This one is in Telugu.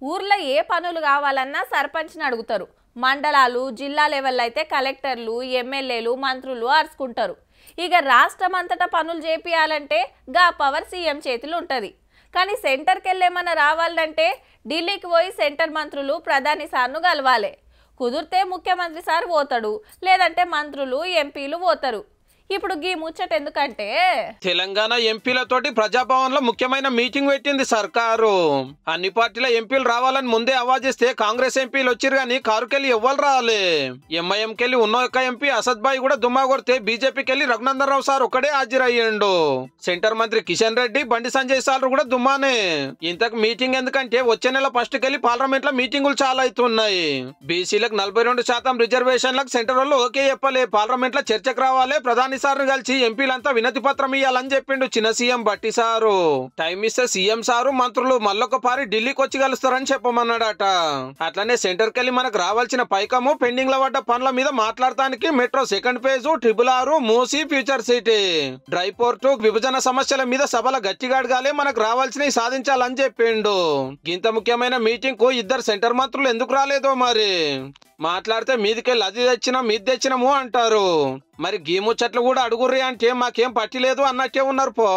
ఊర్లో ఏ పనులు కావాలన్నా సర్పంచ్ని అడుగుతారు. మండలాలు జిల్లా లెవెల్ అయితే కలెక్టర్లు ఎమ్మెల్యేలు మంత్రులు అరుచుకుంటారు. ఇక రాష్ట్రం అంతటా పనులు చేపియాలంటే గా పవర్ సీఎం చేతిలో ఉంటుంది. కానీ సెంటర్కి వెళ్ళేమన్నా రావాలంటే ఢిల్లీకి పోయి సెంటర్ మంత్రులు ప్రధాని సార్ను కలవాలి. కుదిరితే ముఖ్యమంత్రి సార్ పోతాడు, లేదంటే మంత్రులు ఎంపీలు పోతారు. ఇప్పుడు గీ ముచ్చట ఎందుకంటే తెలంగాణ ఎంపీలతోటి ప్రజాభవన్ లో ముఖ్యమైన మీటింగ్ పెట్టింది సర్కారు. అన్ని పార్టీల ఎంపీలు రావాలని ముందే అవాజిస్తే కాంగ్రెస్ ఎంపీలు వచ్చిరు గాని కారుకెళ్ళి ఎవ్వరు రాలే. ఎంఐఎంకెళ్ళి ఉన్న ఒక ఎంపీ అసద్ భాయ్ కూడా దుమ్మా కొడితే బీజేపీకి వెళ్ళి రఘునందన్ రావు సార్ ఒక్కడే హాజరయ్యిండు. సెంటర్ మంత్రి కిషన్ రెడ్డి బండి సంజయ్ సార్ కూడా దుమ్మానే. ఇంతకు మీటింగ్ ఎందుకంటే వచ్చే నెల ఫస్ట్ కెళ్ళి పార్లమెంట్ లో మీటింగులు చాలా అవుతున్నాయి. బీసీలకు 42% రిజర్వేషన్లకు సెంటర్ వాళ్ళు ఓకే చెప్పలే. పార్లమెంట్ లో చర్చకు రావాలి, ప్రధాని సార్ కలిసి ఎంపీలంతా వినతి పత్రం ఇయ్యాలని చెప్పిండు చిన్న సీఎం బట్టి సారు. టైం ఇస్తే సీఎం సారు మంత్రులు మళ్ళొక పారి ఢిల్లీకి వచ్చి కలుస్తారని చెప్పమన్నాడట. అట్లనే సెంటర్ కెళ్ళి మనకు రావాల్సిన పైకము పెండింగ్ లో పడ్డ పనుల మీద మాట్లాడటానికి metro second phase, RRR, Musi, future city, dry port, విభజన సమస్యల మీద సభల గట్టిగా అడగాలి, మనకు రావాల్సినవి సాధించాలని చెప్పిండు. ఇంత ముఖ్యమైన మీటింగ్ కు ఇద్దరు సెంటర్ మంత్రులు ఎందుకు రాలేదో మరి. మాట్లాడితే మీదికెళ్ళి అది తెచ్చినా మీది తెచ్చినాము అంటారు. మరి గీ ముచ్చట్లు కూడా అడుగుర్రి అంటే మాకేం పట్టిలేదు అన్నట్టే ఉన్నారు పో.